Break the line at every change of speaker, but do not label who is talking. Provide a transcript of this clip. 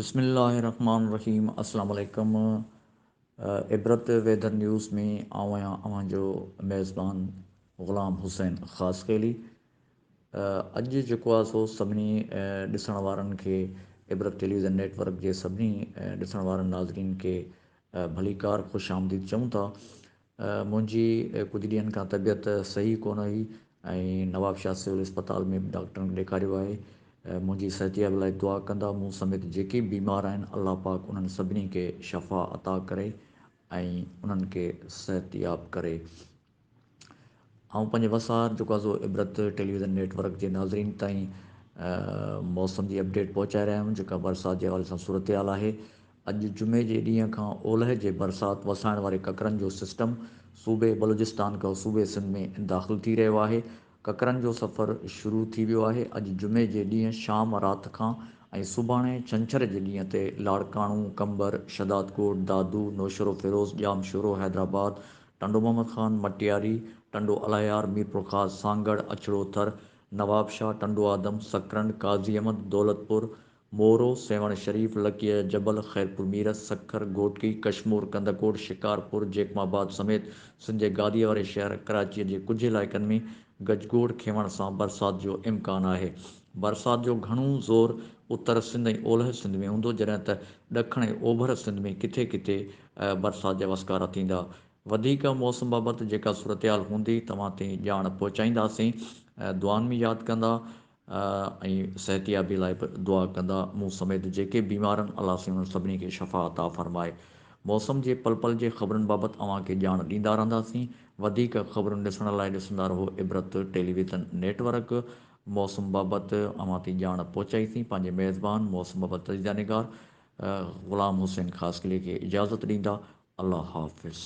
बिस्मिल्लाहिर्रहमानिर्रहीम अस्सलाम वालेकुम। इबरत वेदर न्यूज़ में आया जो मेज़बान ग़ुलाम हुसैन ख़ास खेली। अॼु जेको आहे सो सभिनी ॾिसण वारनि खे इबरत टेलीविज़न नेटवर्क जे सभिनी ॾिसण वारनि नाज़रीन खे भलीकार ख़ुशि आमदीद चऊं था। मुंहिंजी कुझु ॾींहंनि खां तबियत सही कोन हुई ऐं नवाब शाह सिविल अस्पताल में बि डॉक्टरनि ॾेखारियो आहे। मुंहिंजी सिहतयाबी लाइ दुआ कंदा। मूं समेत जेके बि बीमार आहिनि अलाह पाक उन्हनि सभिनी खे शफ़ा अता करे ऐं उन्हनि खे सिहतयाब करे। पंहिंजे वसार जेको आहे सो इबरत टेलीविज़न नेटवर्क जे नाज़रीन ताईं मौसम जी अपडेट पहुचाए रहिया आहियूं जेका बरसाति जे हवाले सां सूरत हाल आहे। अॼु जुमे जे ॾींहं खां ओलह जे बरसाति वसाइण वारे ककरनि जो सिस्टम सूबे बलूचिस्तान खां सूबे सिंध में दाख़िल थी रहियो आहे। ककरनि जो सफ़रु शुरू थी वियो आहे। अॼु जुमे जे ॾींहुं शाम राति खां ऐं सुभाणे छंछर जे ॾींहं ते लाड़काणू, कंबर, शदादकोट, दादू, नौशरो फिरोज़, जामशोरो, हैदराबाद, टंडो मोहम्मद ख़ान, मटियारी, टंडो अलायार, मीरपुर ख़ास, सांगड़, अछड़ो थर, नवाब शाह, टंडो आदम, सकरंड, काज़ी अहमद, दौलतपुर, मोरो, सेवण शरीफ, लकीअ जबल, खैरपुर मीरत, सखर, घोटकी, कशमूर, कंदकोट, शिकारपुर, जेकमाबाद समेत सिंध जे गादीअ वारे शहर कराचीअ जे कुझु इलाइक़नि में गजगोड़ खियण सां बरसाति जो इम्कानु आहे। बरसाति जो घणो ज़ोर उत्तर सिंध ऐं ओलह सिंध में हूंदो, जॾहिं त ॾखण ऐं ओभर सिंध में किथे किथे बरसाति जा वसकारा थींदा। वधीक मौसम बाबति जेका सूरत हाल हूंदी तव्हां ताईं ॼाण पहुचाईंदासीं। दुआनि में यादि कंदा ऐं सिहतयाबी लाइ बि दुआ कंदा। मूं समेत जेके बीमार आहिनि अलाह साईं उन्हनि सभिनी खे शफ़ा अता फ़रमाए। मौसम जे पल पल जे ख़बरुनि बाबति अव्हांखे ॼाण ॾींदा रहंदासीं। वधीक ख़बरुनि ॾिसण लाइ ॾिसंदा रहो इबरत टेलीविज़न नेटवर्क। मौसम बाबति अव्हां ताईं ॼाण पहुचाईसीं। पंहिंजे मेज़बान मौसम बाबति तज़िया निगार ग़ुलाम हुसैन ख़ासि खे इजाज़त ॾींदा। अल्लाह हाफ़िज़।